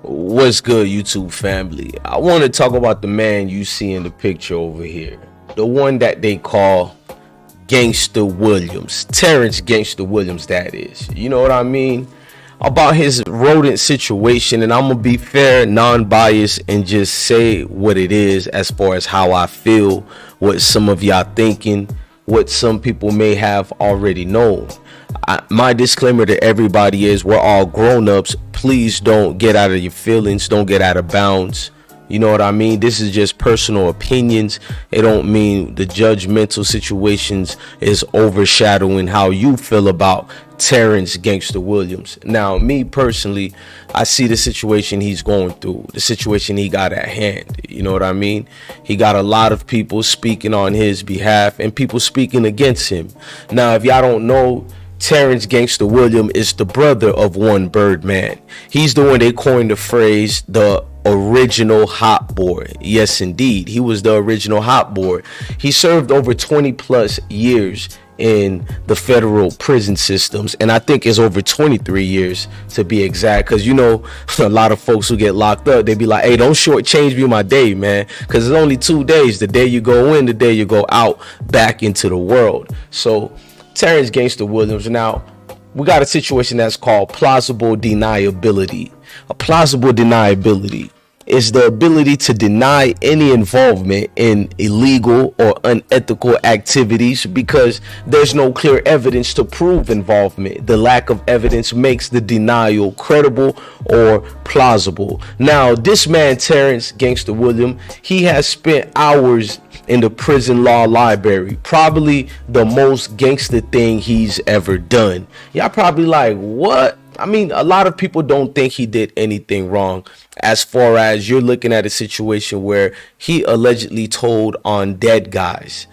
What's good, YouTube family? I want to talk about the man you see in the picture over here. The one that they call Gangsta Williams. Terrance Gangsta Williams, that is. You know what I mean? About his rodent situation, and I'm going to be fair, non-biased, and just say what it is as far as how I feel, what some of y'all thinking, what some people may have already known. My disclaimer to everybody is we're all grown-ups. Please don't get out of your feelings. Don't get out of bounds. You know what I mean? This is just personal opinions. It don't mean the judgmental situations is overshadowing how you feel about Terrance Gangsta Williams. Now, me personally, I see the situation he's going through, the situation he got at hand. You know what I mean? He got a lot of people speaking on his behalf and people speaking against him. Now, if y'all don't know, Terrance Gangsta Williams is the brother of one Birdman. He's the one they coined the phrase the original hot boy. Yes, indeed. He was the original hot boy. He served over 20 plus years in the federal prison systems, and I think it's over 23 years to be exact, because you know a lot of folks who get locked up, they be like, hey, don't shortchange me my day, man, because it's only 2 days, the day you go in, the day you go out back into the world. So Terrance Gangsta Williams, now we got a situation that's called plausible deniability. A plausible deniability is the ability to deny any involvement in illegal or unethical activities because there's no clear evidence to prove involvement. The lack of evidence makes the denial credible or plausible. Now, this man, Terrance Gangsta Williams, he has spent hours in the prison law library, probably the most gangster thing he's ever done. Y'all probably like, what? I mean, a lot of people don't think he did anything wrong, as far as you're looking at a situation where he allegedly told on dead guys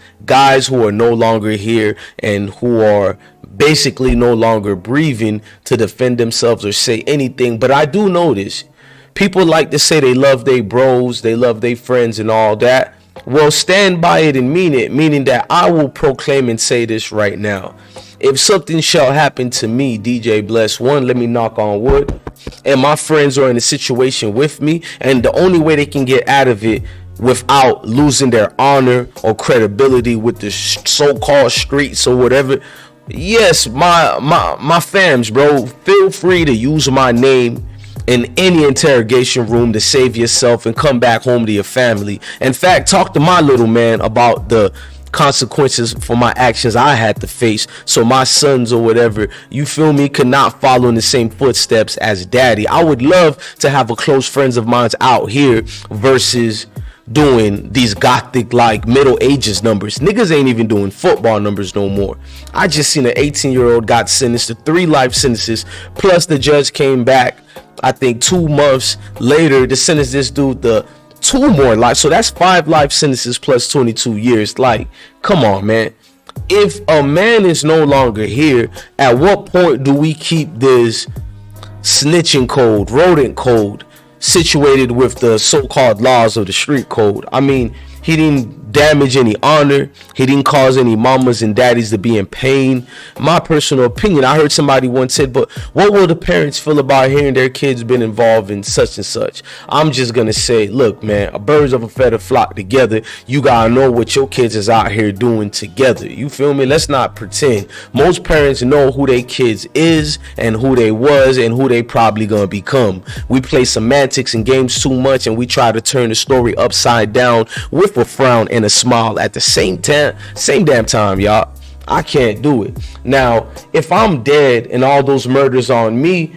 who are no longer here and who are basically no longer breathing to defend themselves or say anything. But I do notice people like to say they love their bros, they love their friends and all that. Well, stand by it and mean it, meaning that I will proclaim and say this right now. If something shall happen to me, DJ Bless, one, let me knock on wood, and my friends are in a situation with me, and the only way they can get out of it without losing their honor or credibility with the so-called streets or whatever, yes, my fams, bro, feel free to use my name in any interrogation room to save yourself and come back home to your family. In fact, talk to my little man about the consequences for my actions I had to face, so my sons or whatever, you feel me, could not follow in the same footsteps as daddy. I would love to have a close friends of mine out here versus doing these gothic like Middle Ages numbers. Niggas ain't even doing football numbers no more. I just seen an 18-year-old got sentenced to 3 life sentences, plus the judge came back I think 2 months later to sentence this dude the 2 more life. So that's 5 life sentences plus 22 years. Like, come on, man. If a man is no longer here, at what point do we keep this snitching code, rodent code, situated with the so-called laws of the street code? I mean, he didn't damage any honor. He didn't cause any mamas and daddies to be in pain. My personal opinion, I heard somebody once said, but what will the parents feel about hearing their kids been involved in such and such? I'm just gonna say, look, man, birds of a feather flock together. You gotta know what your kids is out here doing together. You feel me? Let's not pretend. Most parents know who their kids is and who they was and who they probably gonna become. We play semantics and games too much, and we try to turn the story upside down with a frown and a smile at the same damn time, y'all. I can't do it. Now, if I'm dead and all those murders on me,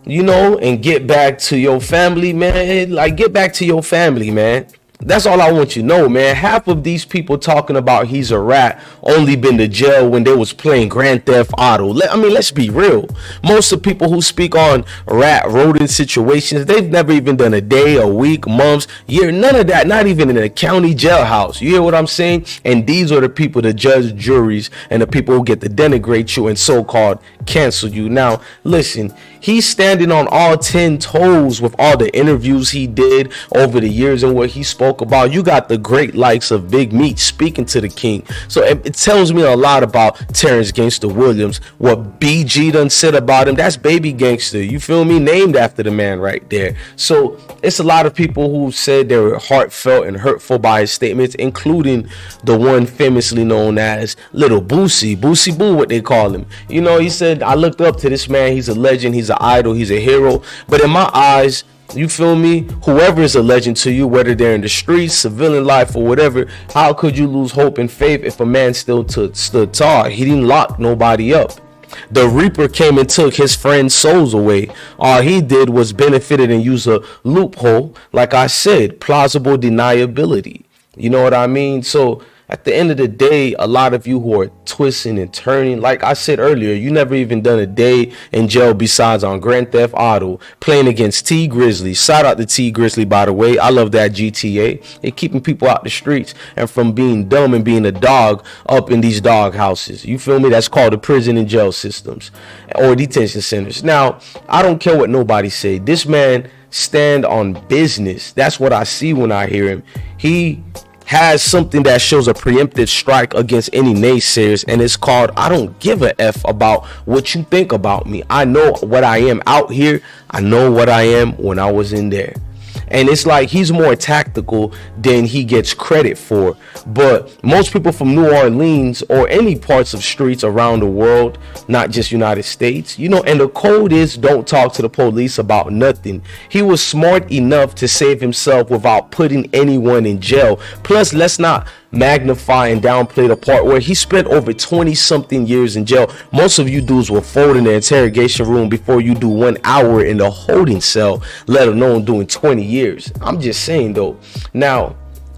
you know, and get back to your family, man, like get back to your family, man. That's all I want you to know, man. Half of these people talking about he's a rat only been to jail when they was playing Grand Theft Auto. I mean, let's be real. Most of the people who speak on rodent situations, they've never even done a day, a week, months, year, none of that, not even in a county jailhouse. You hear what I'm saying? And these are the people that judge juries and the people who get to denigrate you and so-called cancel you. Now, listen, He's standing on all 10 toes with all the interviews he did over the years and what he spoke about. You got the great likes of Big Meat speaking to the king. So it tells me a lot about Terrance Gangsta Williams. What BG done said about him, that's Baby Gangsta. You feel me? Named after the man right there. So it's a lot of people who said they were heartfelt and hurtful by his statements, including the one famously known as Little Boosie Boo, what they call him. You know, he said, I looked up to this man. He's a legend. He's an idol. He's a hero. But in my eyes, you feel me? Whoever is a legend to you, whether they're in the streets, civilian life, or whatever, how could you lose hope and faith if a man still stood tall? He didn't lock nobody up. The Reaper came and took his friend's souls away. All he did was benefited and use a loophole. Like I said, plausible deniability. You know what I mean? So at the end of the day, a lot of you who are twisting and turning, like I said earlier, you never even done a day in jail besides on Grand Theft Auto, playing against T Grizzly. Shout out to T Grizzly, by the way. I love that GTA. They're keeping people out the streets and from being dumb and being a dog up in these dog houses. You feel me? That's called the prison and jail systems or detention centers. Now, I don't care what nobody say. This man stand on business. That's what I see when I hear him. He has something that shows a preemptive strike against any naysayers, and it's called I don't give a F about what you think about me. I know what I am out here. I know what I am when I was in there. And it's like he's more tactical than he gets credit for. But most people from New Orleans or any parts of streets around the world, not just United States, you know, and the code is don't talk to the police about nothing. He was smart enough to save himself without putting anyone in jail. Plus, let's not magnify and downplay the part where he spent over 20 something years in jail. Most of you dudes will fold in the interrogation room before you do 1 hour in the holding cell, let alone doing 20 years. I'm just saying though. Now,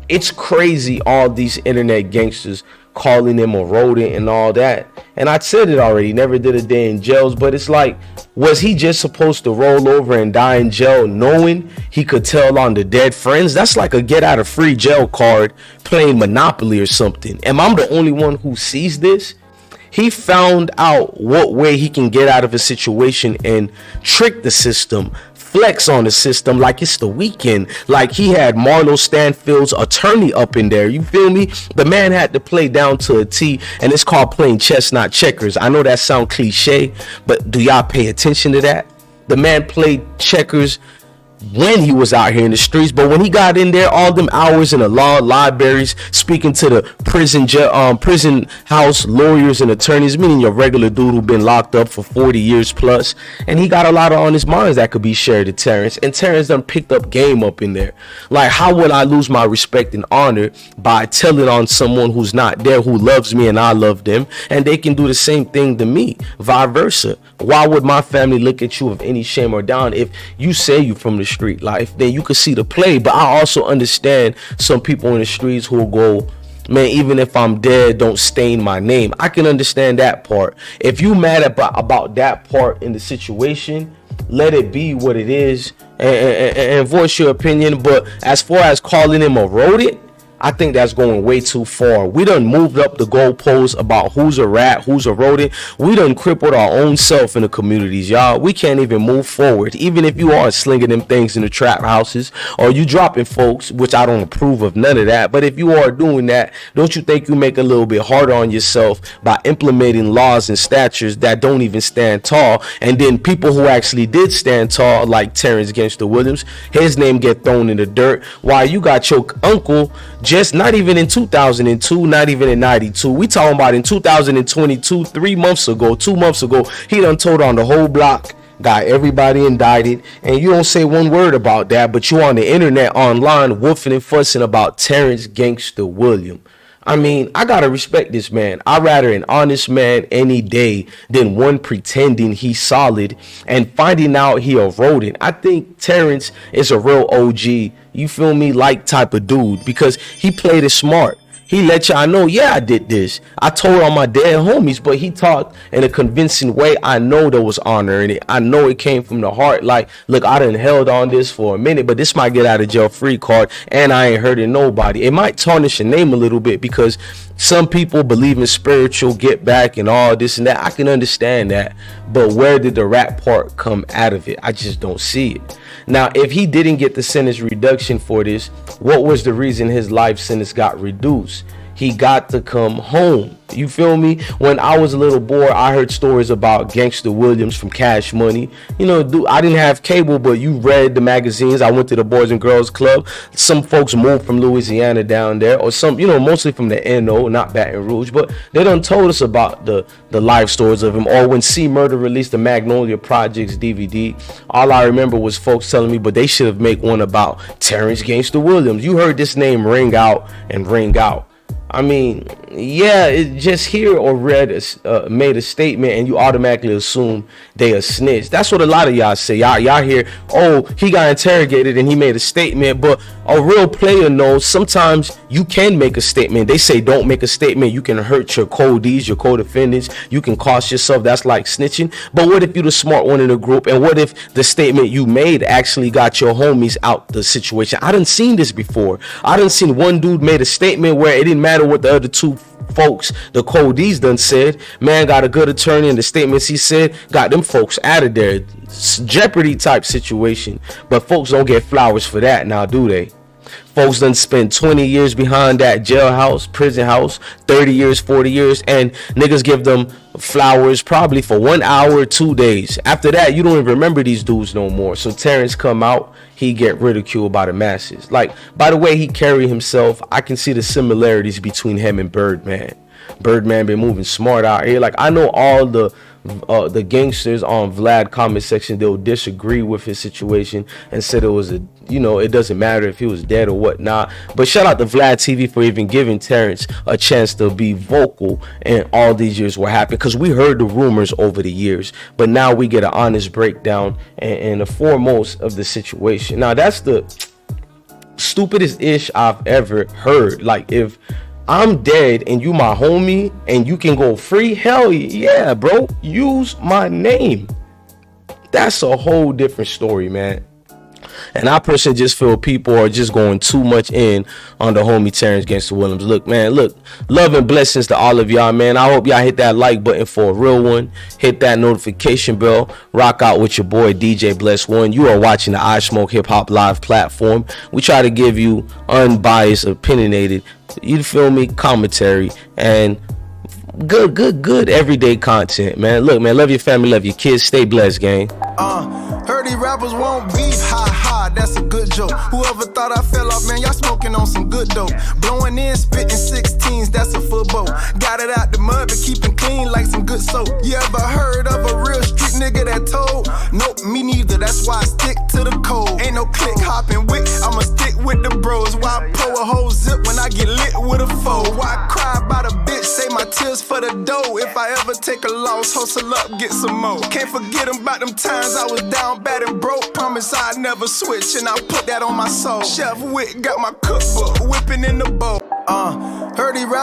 it's crazy all these internet gangsters calling him a rodent and all that. And I said it already, never did a day in jails, but it's like, was he just supposed to roll over and die in jail knowing he could tell on the dead friends? That's like a get out of free jail card playing Monopoly or something. Am I the only one who sees this? He found out what way he can get out of a situation and trick the system, flex on the system like it's the weekend, like he had Marlo Stanfield's attorney up in there. You feel me? The man had to play down to a T, and it's called playing chess, not checkers. I know that sounds cliche, but do y'all pay attention to that? The man played checkers when he was out here in the streets, but when he got in there, all them hours in the law libraries, speaking to the prison house lawyers and attorneys, meaning your regular dude who been locked up for 40 years plus, and he got a lot of on his minds that could be shared to Terrance, and Terrance done picked up game up in there. Like, how would I lose my respect and honor by telling on someone who's not there, who loves me and I love them, and they can do the same thing to me, vice versa? Why would my family look at you with any shame or down? If you say you from the street life, then you can see the play. But I also understand some people in the streets who will go, man, even if I'm dead, don't stain my name. I can understand that part. If you mad about that part in the situation, let it be what it is, and voice your opinion. But as far as calling him a rodent, I think that's going way too far. We done moved up the goalposts about who's a rat, who's a rodent. We done crippled our own self in the communities, y'all. We can't even move forward. Even if you are slinging them things in the trap houses or you dropping folks, which I don't approve of none of that. But if you are doing that, don't you think you make a little bit harder on yourself by implementing laws and statutes that don't even stand tall? And then people who actually did stand tall, like Terrance Gangsta Williams, his name get thrown in the dirt, while you got your uncle just not even in 2002, not even in 92. We talking about in 2022, 3 months ago, 2 months ago, he done told on the whole block, got everybody indicted, and you don't say one word about that, but you on the internet online woofing and fussing about Terrance Gangsta Williams. I mean, I gotta respect this man. I'd rather an honest man any day than one pretending he's solid and finding out he a rodent. I think Terrance is a real OG, you feel me, like type of dude, because he played it smart. He let y'all know, yeah, I did this. I told all my dead homies, but he talked in a convincing way. I know there was honor in it. I know it came from the heart. Like, look, I done held on this for a minute, but this might get out of jail free card, and I ain't hurting nobody. It might tarnish your name a little bit because some people believe in spiritual get back and all this and that. I can understand that. but where did the rap part come out of it? I just don't see it. Now, if he didn't get the sentence reduction for this, what was the reason his life sentence got reduced? He got to come home. You feel me? When I was a little boy, I heard stories about Gangsta Williams from Cash Money. You know, dude, I didn't have cable, but you read the magazines. I went to the Boys and Girls Club. Some folks moved from Louisiana down there, or some, you know, mostly from the NO, not Baton Rouge. But they done told us about the life stories of him. Or when C Murder released the Magnolia Projects DVD, all I remember was folks telling me, but they should have made one about Terrance Gangsta Williams. You heard this name ring out and ring out. I mean, yeah, it just hear or read made a statement and you automatically assume they a snitch. That's what a lot of y'all say. Y'all hear, oh, he got interrogated and he made a statement, but a real player knows sometimes you can make a statement. They say don't make a statement. You can hurt your co-Ds, your co-defendants. You can cost yourself. That's like snitching. But what if you're the smart one in the group? And what if the statement you made actually got your homies out the situation? I done seen this before. I done seen one dude made a statement where it didn't matter what the other two folks, the co-Ds done said. Man got a good attorney, and the statements he said got them folks out of there. Jeopardy type situation. But folks don't get flowers for that now, do they? Folks done spend 20 years behind that jailhouse, prison house, 30 years, 40 years, and niggas give them flowers probably for 1 hour, 2 days. After that, you don't even remember these dudes no more. So Terrance come out, he get ridiculed by the masses. Like, by the way he carry himself, I can see the similarities between him and Birdman. Birdman been moving smart out here. Like, I know all the gangsters on Vlad comment section, they'll disagree with his situation and said it was it doesn't matter if he was dead or whatnot. But shout out to Vlad TV for even giving Terrance a chance to be vocal and all these years what happened, because we heard the rumors over the years, but now we get an honest breakdown and the foremost of the situation. Now that's the stupidest ish I've ever heard. Like, if I'm dead and you my homie and you can go free, hell yeah, bro, use my name. That's a whole different story, man. And I personally just feel people are just going too much in on the homie Terrance Gangsta Williams. Look, man, look, love and blessings to all of y'all, man. I hope y'all hit that like button for a real one. Hit that notification bell. Rock out with your boy DJ Bless One. You are watching the I Smoke Hip Hop Live platform. We try to give you unbiased, opinionated, you feel me, commentary and good everyday content, man. Look, man, love your family, love your kids. Stay blessed, gang. Heard these rappers won't beef, ha ha, that's a good joke. Whoever thought I fell off, man, y'all smoking on some good dope. Blowing in, spitting 16s, that's a football. Got it out the mud, but keeping clean like some good soap. You ever heard of a real street nigga that told? Nope, me neither, that's why I stick to the code. Ain't no click hopping wick, I'ma stick with the bros. Why pull a whole zip when I get lit with a foe? Why cry about a bitch, say my tears for the dough. If I ever take a loss, hustle up, get some more. Can't forget about them times I was down bad and broke. Promise I'd never switch, and I put that on my soul. Chef Wick got my cookbook, whipping in the bowl. Heard he rap.